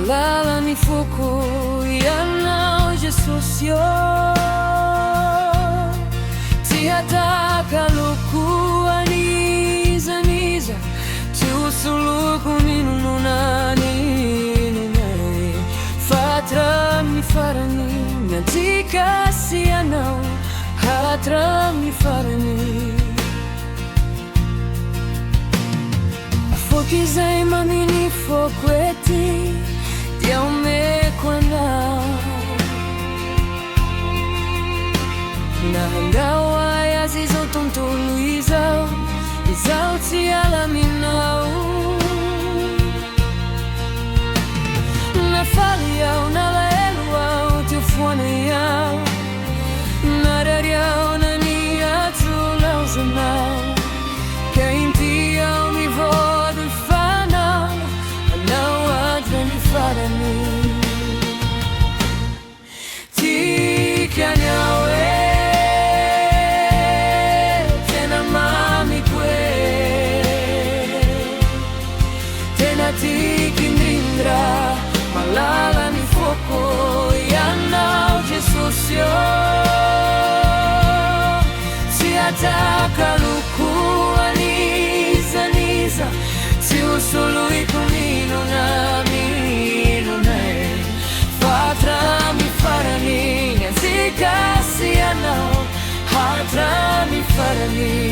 Malala ni fuku yanao Jesus yo Tiataka luku aniza niza Tiusuluku ninunani nunai Fatra mi farani Nantika siyanao Hatra mi farani Fokizay mamini fokweti Diaume kwana Nahandawa ya zizo tontolo izao Izao ti alaminao Nafali yao nalaelu au Tiufuane yao Narari yao nani atu lauzanao Kainti yao mi vodu fana Anau adveni farani Tikanyawe Tena mami kwe Tena tikindindra Malala ni foko Yanao Jesus yo Tiataka luku aniza niza Tiusului kumino na mino nae Fatra mi farani Nyanzika siyanao Hatra mi farani